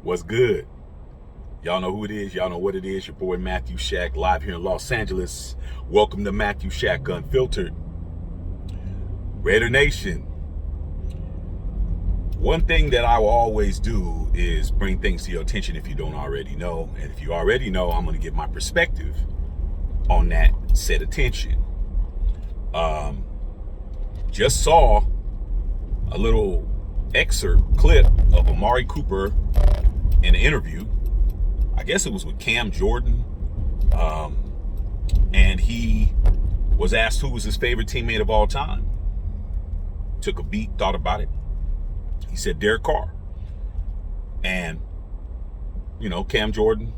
What's good? Y'all know who it is. Y'all know what it is. Your boy Matthew Shack, live here in Los Angeles. Welcome to Matthew Shack Unfiltered. Raider Nation. One thing that I will always do is bring things to your attention if you don't already know. And if you already know, I'm going to give my perspective on that said attention. Just saw a little excerpt clip of Amari Cooper in an interview. I guess it was with Cam Jordan. And he was asked who was his favorite teammate of all time. Took a beat, thought about it. He said Derek Carr. And, Cam Jordan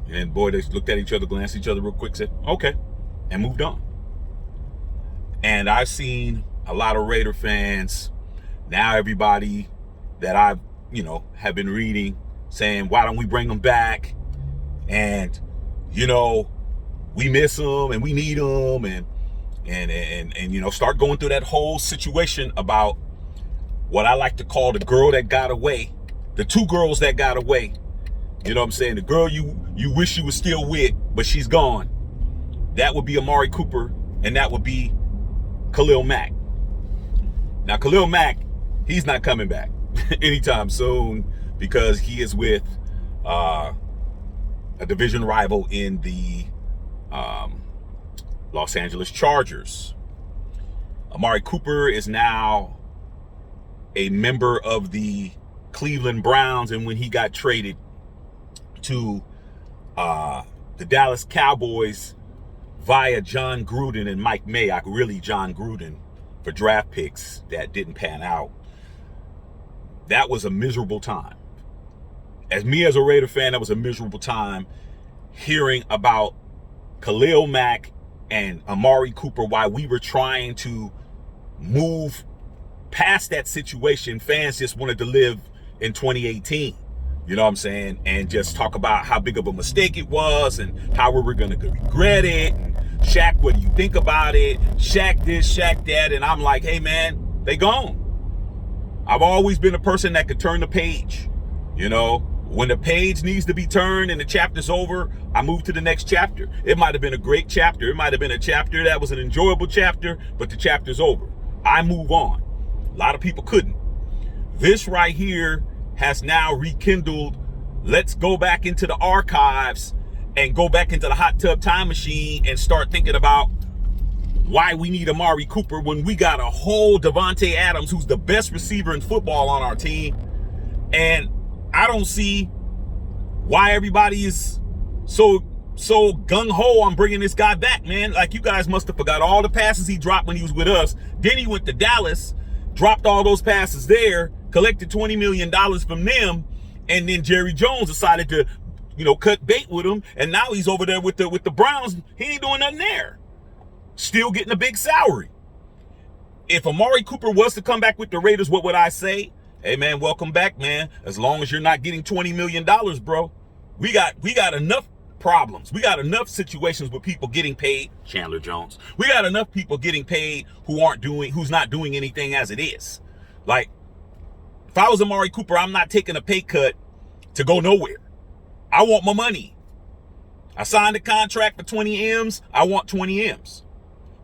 and boy, they looked at each other, glanced at each other real quick, said, okay, and moved on. And I've seen a lot of Raider fans, now everybody that I've, have been reading, saying, why don't we bring them back? And, we miss them and we need them and start going through that whole situation about what I like to call the girl that got away, the two girls that got away. You know what I'm saying? The girl you wish you was still with, but she's gone. That would be Amari Cooper, and that would be Khalil Mack. Now, Khalil Mack, he's not coming back anytime soon because he is with a division rival in the Los Angeles Chargers. Amari Cooper is now a member of the Cleveland Browns, and when he got traded to the Dallas Cowboys via John Gruden and Mike Mayock, really John Gruden, for draft picks that didn't pan out. That was a miserable time. As a Raider fan, that was a miserable time hearing about Khalil Mack and Amari Cooper while we were trying to move past that situation. Fans just wanted to live in 2018. You know what I'm saying? And just talk about how big of a mistake it was and how we were going to regret it. And Shaq, what do you think about it? Shaq this, Shaq that. And I'm like, hey, man, they gone. I've always been a person that could turn the page. When the page needs to be turned and the chapter's over, I move to the next chapter. It might have been a great chapter. It might have been a chapter that was an enjoyable chapter, but the chapter's over. I move on. A lot of people couldn't. This right here has now rekindled. Let's go back into the archives and go back into the hot tub time machine and start thinking about why we need Amari Cooper when we got a whole Devontae Adams, who's the best receiver in football, on our team. And I don't see why everybody is so gung-ho on bringing this guy back, man. Like, you guys must have forgot all the passes he dropped when he was with us. Then he went to Dallas, dropped all those passes there, collected $20 million from them, and then Jerry Jones decided to, cut bait with him, and now he's over there with the Browns. He ain't doing nothing there. Still getting a big salary. If Amari Cooper was to come back with the Raiders, what would I say? Hey, man, welcome back, man. As long as you're not getting $20 million, bro. We got enough problems. We got enough situations with people getting paid. Chandler Jones. We got enough people getting paid who's not doing anything as it is. Like, if I was Amari Cooper, I'm not taking a pay cut to go nowhere. I want my money. I signed a contract for 20 M's. I want 20 M's.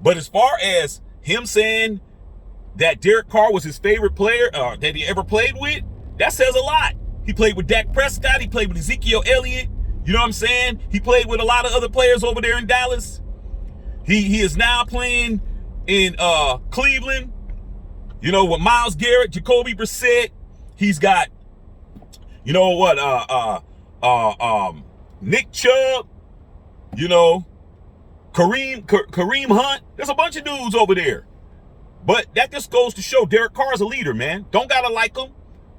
But as far as him saying that Derek Carr was his favorite player that he ever played with, that says a lot. He played with Dak Prescott. He played with Ezekiel Elliott. You know what I'm saying? He played with a lot of other players over there in Dallas. He is now playing in Cleveland, with Myles Garrett, Jacoby Brissett. He's got, Nick Chubb, Kareem Hunt. There's a bunch of dudes over there. But that just goes to show Derek Carr's a leader, man. Don't gotta like him.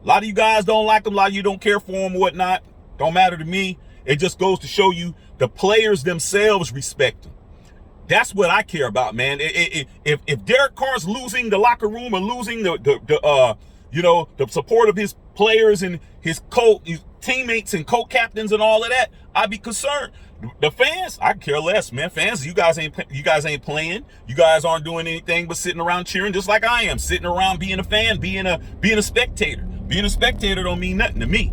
A lot of you guys don't like him. A lot of you don't care for him or whatnot. Don't matter to me. It just goes to show you the players themselves respect him. That's what I care about, man. If Derek Carr's losing the locker room or losing the support of his players and his teammates and co-captains and all of that, I'd be concerned. The fans, I care less, man. Fans, you guys ain't playing. You guys aren't doing anything but sitting around cheering, just like I am, sitting around being a fan, being a spectator. Being a spectator don't mean nothing to me.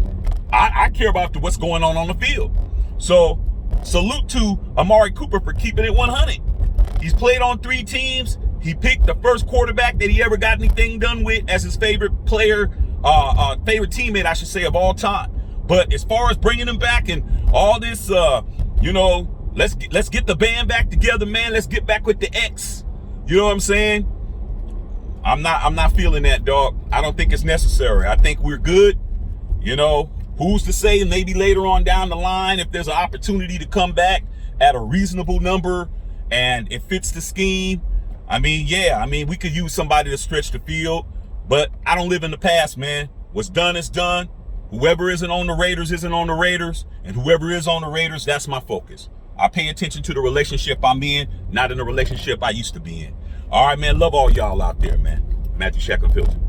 I care about what's going on the field. So salute to Amari Cooper for keeping it 100. He's played on 3 teams. He picked the first quarterback that he ever got anything done with as his favorite player, favorite teammate, I should say, of all time. But as far as bringing him back and all this, let's get the band back together, man. Let's get back with the X. You know what I'm saying? I'm not feeling that, dog. I don't think it's necessary. I think we're good. You know, who's to say maybe later on down the line, if there's an opportunity to come back at a reasonable number and it fits the scheme. I mean, we could use somebody to stretch the field, but I don't live in the past, man. What's done is done. Whoever isn't on the Raiders isn't on the Raiders, and whoever is on the Raiders, that's my focus. I pay attention to the relationship I'm in, not in the relationship I used to be in. All right, man. Love all y'all out there, man. Matthew Shack Unfiltered.